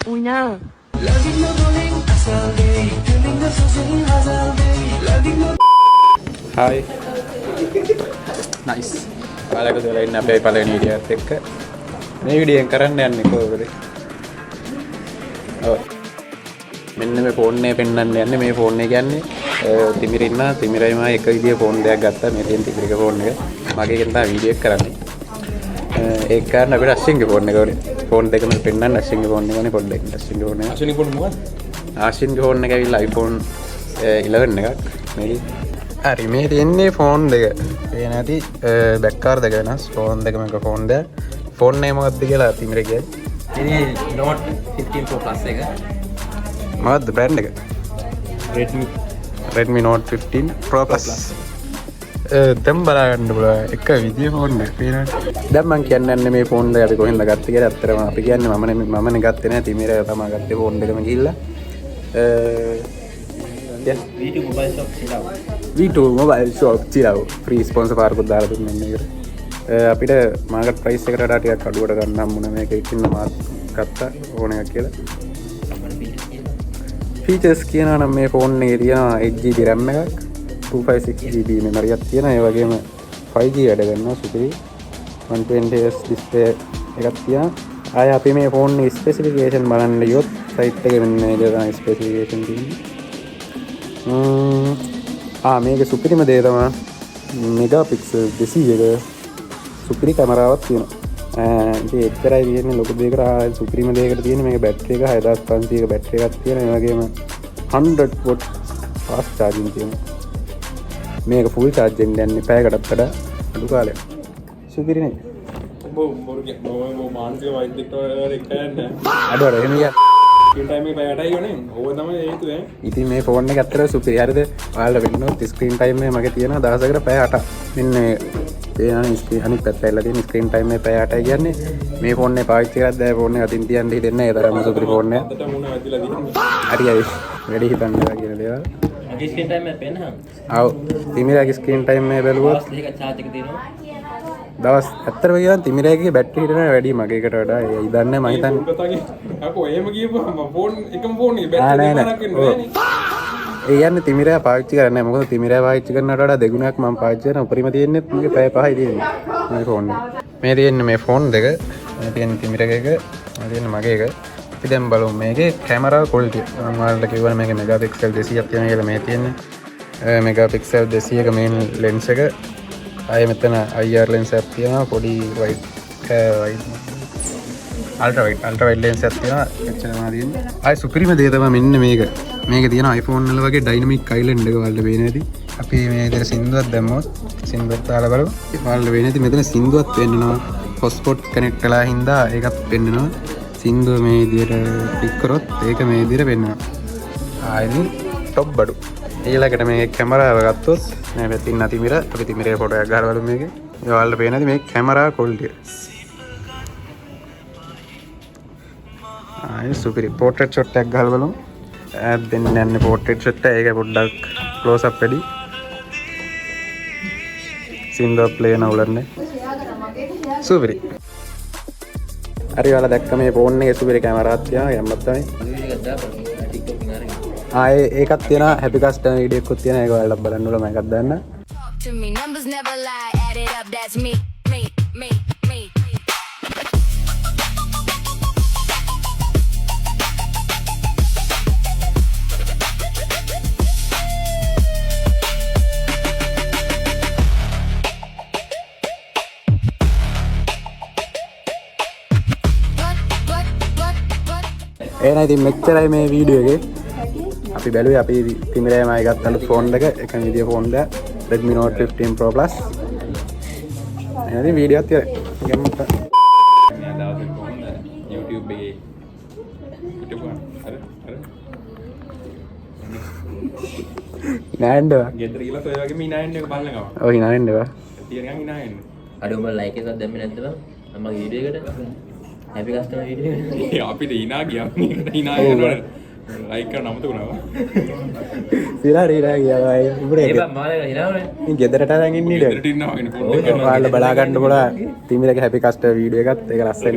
Una. Hi. Nice. ඔයාලට දෙලා ඉන්න අපේ පළවෙනි වීඩියෝත් එක්ක මේ වීඩියෝ එක කරන්න යන්නේ කොහොමද? ඔව්. මෙන්න මේ ෆෝන් එක පෙන්වන්න යන්නේ මේ ෆෝන් එක කියන්නේ තිමිර ඉන්න තිමිරයි මම එක විදිය ෆෝන් දෙකක් ගත්තා මේ තියෙන තිමිරක ෆෝන් එක. මගේකින් තමයි වීඩියෝ එක කරන්නේ. ඒක කරන්න අපිට අශ්වින්ගේ ෆෝන් එක ඕනේ. ෆෝන් දෙකම පෙන්වන්න අශ්වින්ගේ ෆෝන් එක ඕනේ පොඩ්ඩක් අශ්වින්ගේ ෆෝන් එක. අශ්වින්ගේ ෆෝන් මොකක්ද? ආශින්ගේ ෆෝන් එක ඇවිල්ලා iPhone 11 එකක් මේක. හරි මේ තියෙන්නේ ෆෝන් දෙක. ඒ නැති බෑක් කවර් දෙක වෙනස්. ෆෝන් දෙකම එක ෆෝන් දෙක. ෆෝන් නේම මොකක්ද කියලා තිමිර කියන්නේ. ඉතින් Note 15 Pro Plus එක. මොකක්ද බ්‍රෑන්ඩ් එක? Redmi Note 15 Pro Plus. දැන් බලන්න පුළුවන් එක විදිය ෆෝන් එක පේනවා. දැන් මම කියන්නේ මේ ෆෝන් දෙක අපි කොහෙන්ද ගත්තේ කියලා. ඇත්තටම අපි කියන්නේ මමනේ ගත්තේ නෑ තිමිර තමයි ගත්තේ ෆෝන් දෙකම ගිහිල්ලා. V2 Mobile Shop Chilao. V2 Mobile Shop Chilao free sponsor පාරකුත් දාලා දුන්නා මේකට. අපිට මාකට් ප්‍රයිස් එකට වඩා ටිකක් අඩුවට ගන්න හම්බුණා මේක. ඉතින් මාත් ගත්තා ඕන එකක් කියලා. ෆීචර්ස් කියනවා නම් මේ ෆෝන් එකේ තියෙනවා 8GB RAM එකක්, 256GB memory එකක් තියෙනවා. ඒ වගේම 5G වැඩ කරනවා සුපිරි. 120Hz display එකක් තියෙනවා. ආය අපි මේ ෆෝන් එකේ ස්පෙસિෆිකේෂන් බලන්න ගියොත් සයිට් එකේ මෙන්න මේක තමයි ස්පෙસિෆිකේෂන් තියෙන්නේ. මේක සුපිරිම දේ තමයි මෙගාපික්සල් 200ක සුපිරි කැමරාවක් තියෙනවා. ඉතින් එච්චරයි තියෙන්නේ ලොකු දෙයකට සුපිරිම දෙයකට තියෙන්නේ මේක බැටරි එක 6500ක බැටරි එකක් තියෙනවා. ඒ වගේම 100W fast charging තියෙනවා. මේක full charge වෙන්න යන්නේ පැයකටත් වඩා අඩු කාලයක්. සුපිරිනේ. මානසික වෛද්‍යවරයෙක් එකයන්නේ. අඩුවට එහෙම කියන්නේ ස්ක්‍රීන් ටයිම් එක පැයටයි ගන්නේ. ඕක තමයි හේතුව. ඉතින් මේ ෆෝන් එක ඇත්තට සුපිරි. හරිද? ඔයාලා වෙන්නොත් ස්ක්‍රීන් ටයිම් එක මගේ තියෙනවා දවසකට පැය 8ක්. මෙන්න ඒ ස්ක්‍රීන් අනිත් පැත්තට ඇවිල්ලා තියෙන ස්ක්‍රීන් ටයිම් එක පැය 8යි කියන්නේ මේ ෆෝන් එක පාවිච්චි කරද්දී දැන් ෆෝන් එක අතින් තියන්න හිතෙන්නේ නැහැ. ඒ තරම්ම සුපිරි ෆෝන් එකක්. අදට මුණ වැදිලා තියෙනවා. හරි වැඩි හිතන්න එපා කියන දේවල්. මගේ ස්ක්‍රීන් ටයිම් එක පෙන්නහම. ආව් තිමිරගේ ස්ක්‍රීන් ටයිම් එක බැලුවොත් දෙක charge එක තියෙනවා. දවස් ඇත්තටම කියනවා තිමිරගේ බැටරි හිටනවා වැඩි මගේකට වඩා. ඒ ඉදන්නේ මම හිතන්නේ අකෝ එහෙම කියපුවම ෆෝන් එකම ෆෝන් එකේ බැටරි දෙකක් වෙනවා නේ. ඒ කියන්නේ තිමිරය පාවිච්චි කරන්නේ නැහැ. මොකද තිමිරය පාවිච්චි කරනවට වඩා දෙගුණයක් මම පාවිච්චි කරන උපරිම තියෙන්නේ මගේ පැය 5යි තියෙන්නේ මේ ෆෝන් එක. මේ තියෙන්නේ මේ ෆෝන් දෙක. මේ තියෙන්නේ තිමිරක එක. මේ තියෙන්නේ මගේ එක. අපි දැන් බලමු මේකේ කැමරා ක්වොලිටි. මම ඔයාලට කිව්වනේ මේකේ මෙගාපික්සල් 200ක් තියෙනවා කියලා. මේ තියෙන්නේ මෙගාපික්සල් 200ක මේන් ලෙන්ස් එක. ආයෙ මෙතන IR ලෙන්ස් එකක් තියෙනවා. පොඩි වයිඩ් අල්ට්‍රා වයිඩ් ලෙන්ස් එකක් තියෙනවා. එච්චරම තියෙන්නේ. ආයෙ සුපිරිම දේ තමයි මෙන්න මේක. මේක තියෙන iPhone වල වගේ ඩයිනමික් අයිලන්ඩ් එක වලට වෙන්නේ නැති. අපි මේ විදිහට සින්දුවක් දැම්මොත් සින්දුවක් දාලා බලමු. වලට වෙන්නේ නැති මෙතන සින්දුවක් පෙන්නනවා. හොස්පොට් කනෙක්ට් වෙලා හින්දා ඒකත් පෙන්නනවා. සින්දුව මේ විදිහට ක්ලික් කරොත් ඒක මේ විදිහට පෙන්නනවා. ආයෙත් টොප් බඩු. ඊළඟට මේ කැමරාව ගත්තොත් මේ පැත්තේ ඉන්න තිමිර අපි තිමිරේ ෆොටෝ එකක් ගහලා බලමු මේකේ. ඒ වලට පේන්නේ නැති මේ කැමරා ක්වොලිටි. ආයෙ සුපිරි පෝට්‍රේට් ෂොට් එකක් ගහලා බලමු. දෙන්න යන්නේ පෝට්‍රේට් ෂොට් එක. ඒක පොඩ්ඩක් ක්ලෝස් අප් වැඩි. සින්දුව ප්ලේ නවලන්නේ. සුපිරි. හරි ඔයාලා දැක්ක මේ ෆෝන් එකේ සුපිරි කැමරාවක් තියෙනවා. යම්මත් තමයි. ඒකත් තියෙනවා හැපි කස්ටමර් වීඩියෝ එකක් තියෙනවා. ඒක ඔයාලා බලන්න ඕන. මම එකක් දාන්න. To me, numbers never lie. Add it up, that's me. එහෙනම් ඉතින් මෙච්චරයි මේ වීඩියෝ එකේ. අපි බැලුවේ අපි තිමිරේමයි ගත්ත අලුත් ෆෝන් එක. එකම විදිය ෆෝන් එක Redmi Note 15 Pro Plus. එහෙනම් වීඩියෝ එකක් තියලා ගමු. මේ දවසේ කොහොමද YouTube එකේ හිටපුවා. අර නෑන්ඩවා. ගෙදර ගිහලා ඔය වගේ මිනායන්න එක බලන ගම. ඔව් හිනාවෙන්නවා. තියරගන් ඉනායන්න. අඩ උඹ ලයික් එකක් දැම්මේ නැද්ද බං? මගේ වීඩියෝ එකට හැපි කස්ටමර් වීඩියෝ එකට. අපිට ඉනා ගියා. මේකට ඉනා යනවා. ලයික් කරන්න අමතකුණා. සිරා ගියා අය. උඹේ ඒ බං මාළේ හිනාවනේ. ඉතින් ගෙදරට අරන් ඉන්නේ ඊට. ගෙදරට ඉන්නවා වගේ ෆෝන් එක. ඔයාලා බලා ගන්න බලා තිමිරගේ හැපි කස්ටමර් වීඩියෝ එකත් ඒක ලස්සන